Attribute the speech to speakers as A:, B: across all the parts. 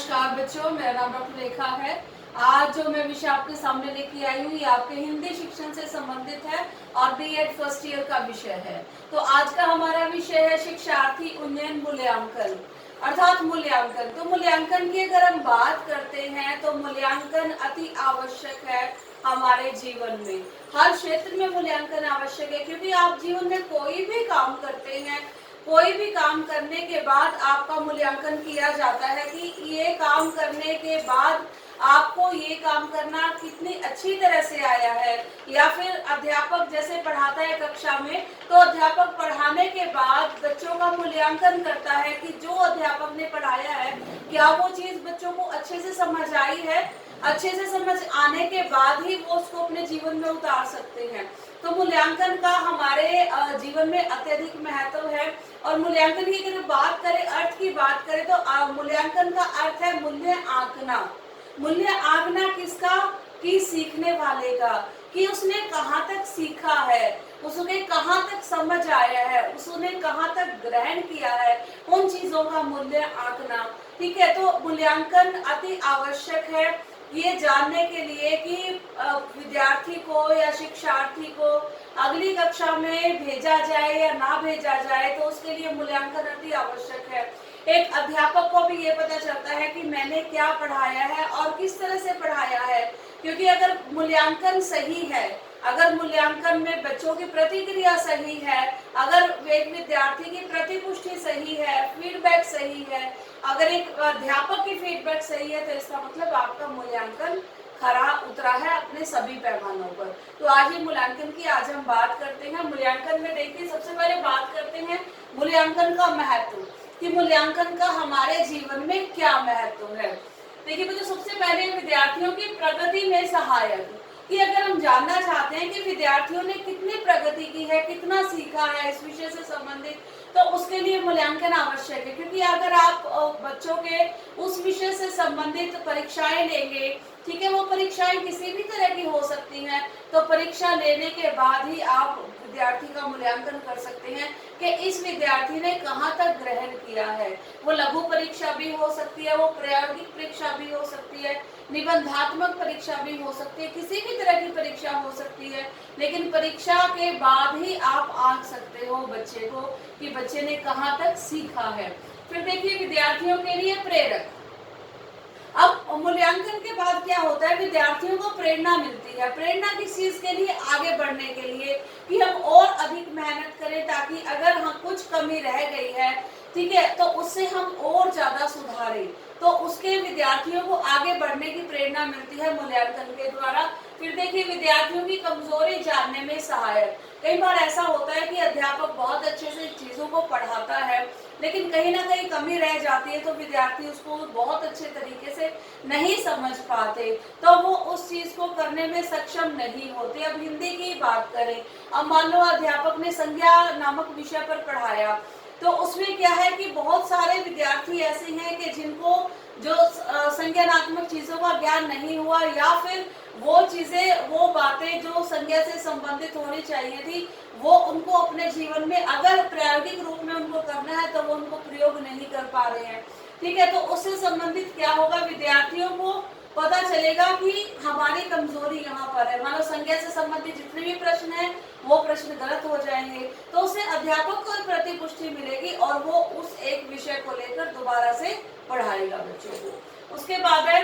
A: नमस्कार बच्चों, मेरा नाम डॉक्टर रेखा है। आज जो मैं विषय आपके सामने लेके आई हूँ ये आपके हिंदी शिक्षण से संबंधित है और बीएड फर्स्ट ईयर का विषय है। तो आज का हमारा विषय है शिक्षार्थी उन्नयन मूल्यांकन अर्थात मूल्यांकन। तो मूल्यांकन की अगर हम बात करते हैं तो मूल्यांकन अति आवश्यक है हमारे जीवन में। हर क्षेत्र में मूल्यांकन आवश्यक है, क्योंकि आप जीवन में कोई भी काम करते हैं, कोई भी काम करने के बाद आपका मूल्यांकन किया जाता है कि ये काम करने के बाद आपको ये काम करना कितनी अच्छी तरह से आया है। या फिर अध्यापक जैसे पढ़ाता है कक्षा में, तो अध्यापक पढ़ाने के बाद बच्चों का मूल्यांकन करता है कि जो अध्यापक ने पढ़ाया है क्या वो चीज बच्चों को अच्छे से समझ आई है। अच्छे से समझ आने के बाद ही वो उसको अपने जीवन में उतार सकते हैं। तो मूल्यांकन का हमारे जीवन में अत्यधिक महत्व है। और मूल्यांकन की अगर बात करें, अर्थ की बात करें, तो मूल्यांकन का अर्थ है मूल्य आंकना। मूल्य आंकना किसका? कि सीखने वाले का, कि उसने कहाँ तक सीखा है, उसने कहाँ तक समझ आया है, उसने कहाँ तक ग्रहण किया है, उन चीजों का मूल्य आंकना। ठीक है, तो मूल्यांकन अति आवश्यक है ये जानने के लिए कि विद्यार्थी को या शिक्षार्थी को अगली कक्षा में भेजा जाए या ना भेजा जाए, तो उसके लिए मूल्यांकन अति आवश्यक है। एक अध्यापक को भी ये पता चलता है कि मैंने क्या पढ़ाया है और किस तरह से पढ़ाया है, क्योंकि अगर मूल्यांकन सही है, अगर मूल्यांकन में बच्चों की प्रतिक्रिया सही है, अगर एक विद्यार्थी की प्रतिपुष्टि सही है, फीडबैक सही है, अगर एक अध्यापक की फीडबैक सही है, तो इसका मतलब आपका मूल्यांकन खरा उतरा है अपने सभी पैमानों पर। तो आज ये मूल्यांकन की आज हम बात करते हैं। मूल्यांकन में देखिए, सबसे पहले बात करते हैं मूल्यांकन का महत्व, कि मूल्यांकन का हमारे जीवन में क्या महत्व है। देखिए बच्चों, सबसे पहले विद्यार्थियों की प्रगति में सहायक, कि अगर हम जानना चाहते हैं कि विद्यार्थियों ने कितनी प्रगति की है, कितना सीखा है इस विषय से संबंधित, तो उसके लिए मूल्यांकन आवश्यक है। क्योंकि अगर आप बच्चों के उस विषय से संबंधित परीक्षाएं लेंगे, ठीक है, वो परीक्षाएं किसी भी तरह की हो सकती हैं, तो परीक्षा लेने के बाद ही आप विद्यार्थी का मूल्यांकन कर सकते हैं कि इस विद्यार्थी ने कहाँ तक ग्रहण किया है। वो लघु परीक्षा भी हो सकती है, वो प्रायोगिक परीक्षा भी हो सकती है, निबंधात्मक परीक्षा भी हो सकती है, किसी भी तरह की परीक्षा हो सकती है, लेकिन परीक्षा के बाद ही आप आंक सकते हो बच्चे को कि बच्चे ने कहाँ तक सीखा है। फिर देखिए विद्यार्थियों के लिए प्रेरक। अब मूल्यांकन के बाद क्या होता है, विद्यार्थियों को प्रेरणा मिलती है। प्रेरणा किस चीज के लिए? आगे बढ़ने के लिए, कि हम और अधिक मेहनत करें, ताकि अगर हम कुछ कमी रह गई है, ठीक है, तो उससे हम और ज्यादा सुधारें। तो उसके विद्यार्थियों को आगे बढ़ने की प्रेरणा मिलती है मूल्यांकन के द्वारा। फिर देखिए विद्यार्थियों की कमजोरी जानने में सहायक। कई बार ऐसा होता है कि अध्यापक बहुत अच्छे से चीजों को पढ़ाता है, लेकिन कहीं ना कहीं कमी रह जाती है, तो विद्यार्थी उसको बहुत अच्छे तरीके से नहीं समझ पाते, तो वो उस चीज को करने में सक्षम नहीं होते। अब हिंदी की बात करें, अब मान लो अध्यापक ने संज्ञा नामक विषय पर पढ़ाया, तो उसमें क्या है कि बहुत सारे विद्यार्थी ऐसे हैं कि जिनको जो संज्ञानात्मक चीजों का ज्ञान नहीं हुआ, या फिर वो चीजें, वो बातें जो संज्ञा से संबंधित होनी चाहिए थी, वो उनको अपने जीवन में अगर प्रायोगिक रूप में उनको करना है तो वो उनको प्रयोग नहीं कर पा रहे हैं। ठीक है, तो उससे संबंधित क्या होगा, विद्यार्थियों को पता चलेगा कि हमारी कमजोरी यहाँ पर है। मानो संज्ञा से संबंधित जितने भी प्रश्न हैं वो प्रश्न गलत हो जाएंगे, तो उसे अध्यापक को प्रतिपुष्टि मिलेगी और वो उस एक विषय को लेकर दोबारा से पढ़ाएगा बच्चों को। उसके बाद है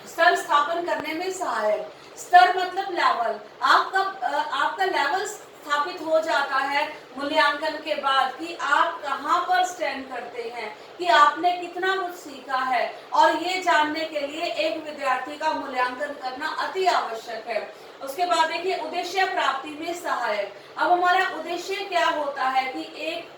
A: स्तर स्थापन करने में सहायक। स्तर मतलब लेवल, आपका लेवल स्थापित हो जाता है मूल्यांकन के बाद, कि आप कहाँ पर स्टैंड करते हैं, कि आपने कितना कुछ सीखा है। और ये जानने के लिए एक विद्यार्थी का मूल्यांकन करना अति आवश्यक है। उसके बाद देखिए उद्देश्य प्राप्ति में सहायक। अब हमारा उद्देश्य क्या होता है कि एक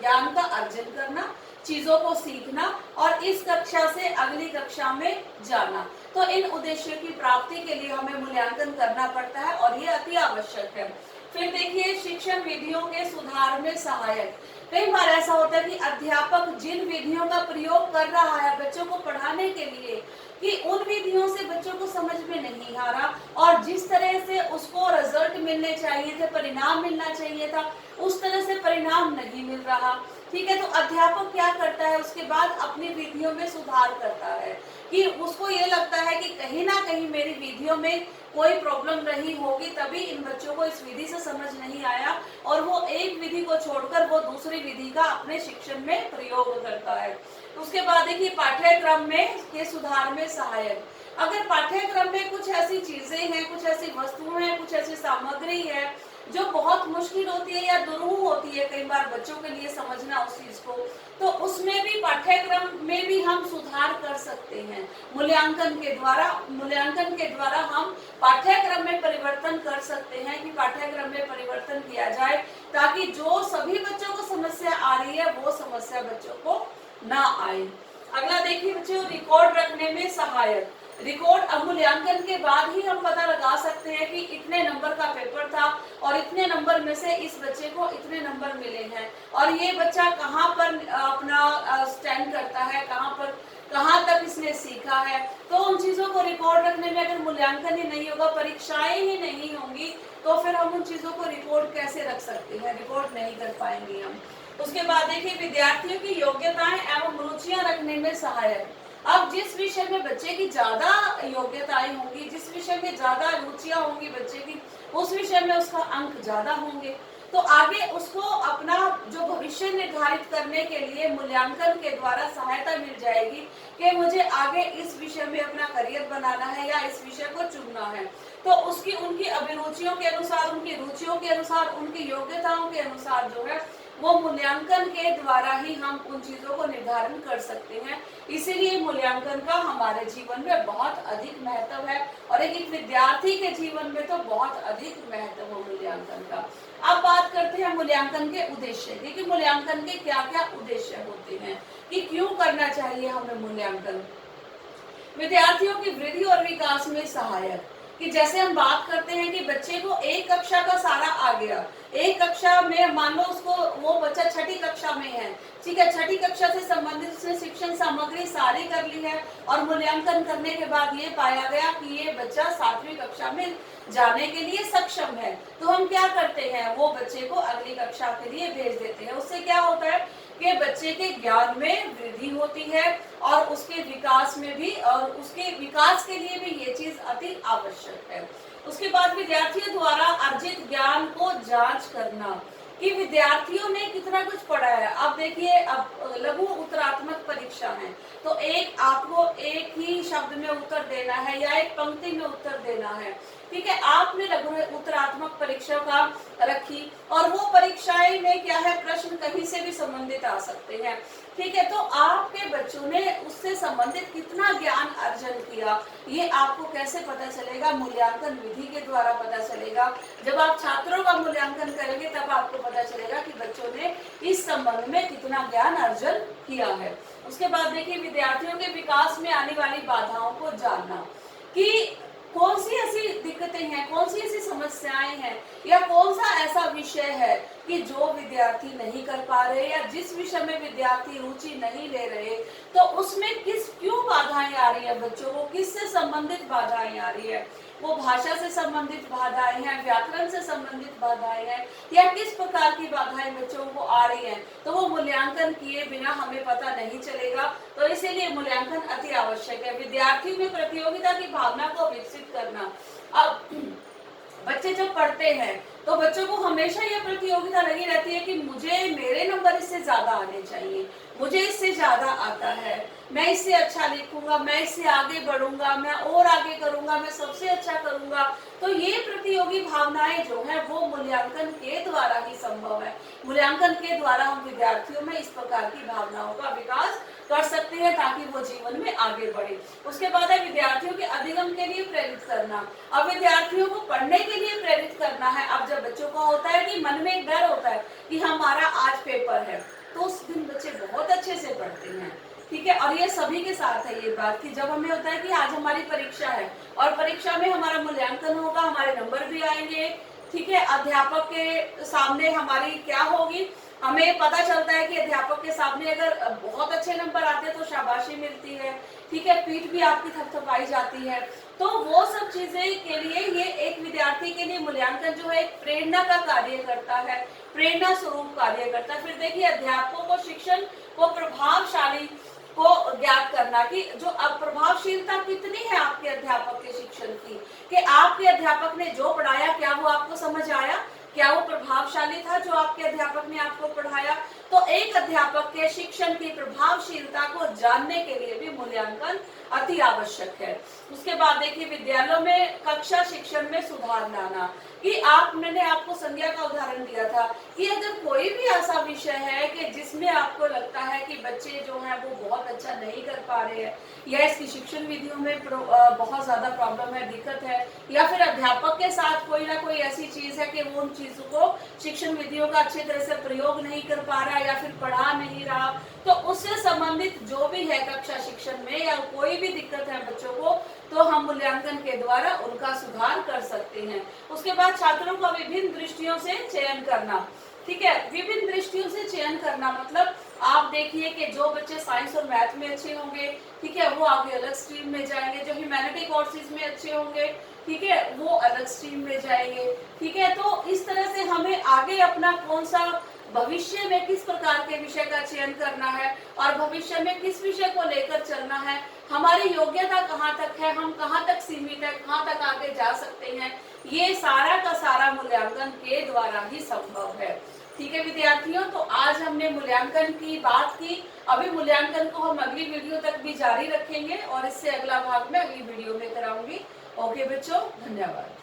A: ज्ञान का अर्जन करना, चीजों को सीखना और इस कक्षा से अगली कक्षा में जाना। तो इन उद्देश्यों की प्राप्ति के लिए हमें मूल्यांकन करना पड़ता है और ये अति आवश्यक है। फिर देखिए शिक्षण विधियों के सुधार में सहायक। कई बार ऐसा होता है कि अध्यापक जिन विधियों का प्रयोग कर रहा है बच्चों को पढ़ाने के लिए, कि उन विधियों से बच्चों को समझ में नहीं आ रहा, और जिस तरह से उसको रिजल्ट मिलने चाहिए थे, परिणाम मिलना चाहिए था, उस तरह से परिणाम नहीं मिल रहा। ठीक है, तो अध्यापक क्या करता है, उसके बाद अपनी विधियों में सुधार करता है कि उसको ये लगता है कि कहीं ना कहीं मेरी विधियों में कोई प्रॉब्लम रही होगी, तभी इन बच्चों को इस विधि से समझ नहीं आया, और वो एक विधि को छोड़कर वो दूसरी विधि का अपने शिक्षण में प्रयोग करता है। उसके बाद देखिए पाठ्यक्रम में के सुधार में सहायक। अगर पाठ्यक्रम में कुछ ऐसी चीजें हैं, कुछ ऐसी वस्तुएं हैं, कुछ ऐसी सामग्री है जो बहुत मुश्किल होती है या दुरूह होती है कई बार बच्चों के लिए समझना उस चीज को, तो उसमें भी पाठ्यक्रम में भी हम सुधार कर सकते हैं। मूल्यांकन के द्वारा हम पाठ्यक्रम में परिवर्तन कर सकते हैं कि पाठ्यक्रम में परिवर्तन किया जाए ताकि जो सभी बच्चों को समस्या आ रही है वो समस्या बच्चों को ना आए। अगला देखिए बच्चों, रिकॉर्ड रखने में सहायक। रिकॉर्ड मूल्यांकन के बाद ही हम पता लगा सकते हैं कि इतने नंबर का पेपर था और इतने नंबर में से इस बच्चे को इतने नंबर मिले हैं, और ये बच्चा कहाँ पर अपना स्टैंड करता है, कहाँ तक इसने सीखा है। तो उन चीजों को रिकॉर्ड रखने में अगर मूल्यांकन ही नहीं होगा, परीक्षाएं ही नहीं होंगी, तो फिर हम उन चीजों को रिकॉर्ड कैसे रख सकते हैं, रिकॉर्ड नहीं कर पाएंगे हम। उसके बाद देखिए विद्यार्थियों की योग्यताएं एवं रुचियां रखने में सहायक। अब जिस विषय में बच्चे की ज्यादा योग्यताएं होंगी, जिस विषय में ज्यादा रुचियां होंगी बच्चे की, उस विषय में उसका अंक ज्यादा होंगे, तो आगे उसको अपना जो भविष्य निर्धारित करने के लिए मूल्यांकन के द्वारा सहायता मिल जाएगी कि मुझे आगे इस विषय में अपना करियर बनाना है या इस विषय को चुनना है। तो उसकी उनकी अभिरुचियों के अनुसार, उनकी रुचियों के अनुसार, उनकी योग्यताओं के अनुसार जो है वो मूल्यांकन के द्वारा ही हम उन चीजों को निर्धारण कर सकते हैं। इसीलिए मूल्यांकन का हमारे जीवन में बहुत अधिक महत्व है, और एक विद्यार्थी के जीवन में तो बहुत अधिक महत्व है मूल्यांकन का। अब बात करते हैं मूल्यांकन के उद्देश्य की कि मूल्यांकन के क्या क्या उद्देश्य होते हैं, कि क्यों करना चाहिए हमें मूल्यांकन। विद्यार्थियों की वृद्धि और विकास में सहायक, कि जैसे हम बात करते हैं कि बच्चे को एक कक्षा का सारा आ गया, एक कक्षा में मान लो उसको, वो बच्चा छठी कक्षा में है, ठीक है, छठी कक्षा से संबंधित उसने शिक्षण सामग्री सारी कर ली है, और मूल्यांकन करने के बाद ये पाया गया कि ये बच्चा 7वीं कक्षा में जाने के लिए सक्षम है, तो हम क्या करते हैं, वो बच्चे को अगली कक्षा के लिए भेज देते हैं। उससे क्या होता है कि बच्चे के ज्ञान में वृद्धि होती है, और उसके विकास में भी, और उसके विकास के लिए भी ये चीज अति आवश्यक है। उसके बाद विद्यार्थियों द्वारा अर्जित ज्ञान को जांच करना, कि विद्यार्थियों ने कितना कुछ पढ़ा है। अब देखिए, अब लघु उत्तरात्मक परीक्षा है, तो आपको एक ही शब्द में उत्तर देना है या एक पंक्ति में उत्तर देना है, ठीक है। आपने लघु उत्तरात्मक परीक्षा का रखी, और वो परीक्षाएं में क्या है, प्रश्न कहीं से भी संबंधित आ सकते हैं, ठीक है। तो आपके बच्चों ने उससे संबंधित कितना ज्ञान अर्जन किया, ये आपको कैसे पता चलेगा, मूल्यांकन विधि के द्वारा पता चलेगा। जब आप छात्रों का मूल्यांकन करेंगे तब आपको पता चलेगा कि बच्चों ने इस संबंध में कितना ज्ञान अर्जन किया है। उसके बाद देखिए विद्यार्थियों के विकास में आने वाली बाधाओं को जानना, कि कौन सी ऐसी दिक्कतें हैं, कौन सी ऐसी समस्याएं हैं, या कौन सा ऐसा विषय है कि जो विद्यार्थी नहीं कर पा रहे, या जिस विषय में विद्यार्थी रुचि नहीं ले रहे, तो उसमें क्यों बाधाएं आ रही है बच्चों को, किससे संबंधित बाधाएं आ रही है, वो भाषा से संबंधित बाधाएं हैं, व्याकरण से संबंधित बाधाएं हैं, या किस प्रकार की बाधाएं बच्चों को आ रही हैं, तो वो मूल्यांकन किए बिना हमें पता नहीं चलेगा। तो इसीलिए मूल्यांकन अति आवश्यक है। विद्यार्थी में प्रतियोगिता की भावना को विकसित करना। अब बच्चे जब पढ़ते हैं तो बच्चों को हमेशा यह प्रतियोगिता लगी रहती है कि मेरे नंबर इससे ज्यादा आने चाहिए, मुझे इससे ज्यादा आता है, मैं इससे अच्छा लिखूंगा, मैं इससे आगे बढ़ूंगा, मैं और आगे करूंगा, मैं सबसे अच्छा करूंगा। तो ये प्रतियोगी भावनाएं जो है वो मूल्यांकन के द्वारा ही संभव है। मूल्यांकन के द्वारा हम विद्यार्थियों में इस प्रकार की भावनाओं का विकास कर सकते हैं ताकि वो जीवन में आगे बढ़े। उसके बाद है विद्यार्थियों के अधिगम के लिए प्रेरित करना। अब विद्यार्थियों को पढ़ने के लिए प्रेरित करना है। अब जब बच्चों को होता है कि मन में एक डर होता है कि हमारा आज पेपर है, तो उस दिन बच्चे बहुत अच्छे से पढ़ते हैं, ठीक है। और ये सभी के साथ है ये बात कि जब हमें होता है कि आज हमारी परीक्षा है और परीक्षा में हमारा मूल्यांकन होगा, हमारे नंबर भी आएंगे, ठीक है। अध्यापक के सामने हमारी क्या होगी, हमें पता चलता है कि अध्यापक के सामने अगर बहुत अच्छे नंबर आते हैं तो शाबाशी मिलती है, ठीक है, पीठ भी आपकी थपथपाई जाती है। तो वो सब चीजें के लिए ये एक विद्यार्थी के लिए मूल्यांकन जो है एक प्रेरणा का कार्य करता है, प्रेरणा स्वरूप कार्य करता है। फिर देखिए अध्यापकों को शिक्षण को प्रभावशाली को ज्ञात करना कि जो अब प्रभावशीलता कितनी है आपके अध्यापक के शिक्षण की, कि आपके अध्यापक ने जो पढ़ाया क्या वो आपको समझ आया, क्या वो प्रभावशाली था जो आपके अध्यापक ने आपको पढ़ाया। तो एक अध्यापक के शिक्षण की प्रभावशीलता को जानने के लिए भी मूल्यांकन अति आवश्यक है। उसके बाद देखिए विद्यालयों में कक्षा शिक्षण में सुधार लाना, कि मैंने आपको संज्ञा का उदाहरण दिया था कि अगर कोई भी ऐसा विषय है कि जिसमें आपको लगता है कि बच्चे जो हैं वो बहुत अच्छा नहीं कर पा रहे हैं, या इसकी शिक्षण विधियों में बहुत ज्यादा प्रॉब्लम है, दिक्कत है, या फिर अध्यापक के साथ कोई ना कोई ऐसी चीज है कि वो उन चीजों को शिक्षण विधियों का अच्छी तरह से प्रयोग नहीं कर पा रहा या फिर पढ़ा नहीं रहा, तो उससे संबंधित जो भी है कक्षा शिक्षण में या कोई भी दिक्कत है बच्चों को, तो हम मूल्यांकन के द्वारा उनका सुधार कर सकते हैं। उसके बाद छात्रों का विभिन्न दृष्टियों से चयन करना, ठीक है, विभिन्न दृष्टियों से चयन करना मतलब आप देखिए कि जो बच्चे साइंस और मैथ में अच्छे होंगे, ठीक है, वो आगे अलग स्ट्रीम में जाएंगे, जो ह्यूमैनिटी कोर्सेज में अच्छे होंगे, ठीक है, वो अलग स्ट्रीम में जाएंगे, ठीक है। तो इस तरह से हमें आगे अपना कौन सा भविष्य में किस प्रकार के विषय का चयन करना है और भविष्य में किस विषय को लेकर चलना है, हमारी योग्यता कहाँ तक है, हम कहाँ तक सीमित है, कहाँ तक आगे जा सकते हैं, ये सारा का सारा मूल्यांकन के द्वारा ही संभव है। ठीक है विद्यार्थियों, तो आज हमने मूल्यांकन की बात की। अभी मूल्यांकन को हम अगली वीडियो तक भी जारी रखेंगे और इससे अगला भाग मैं अगली वीडियो में कराऊंगी। ओके बच्चों, धन्यवाद।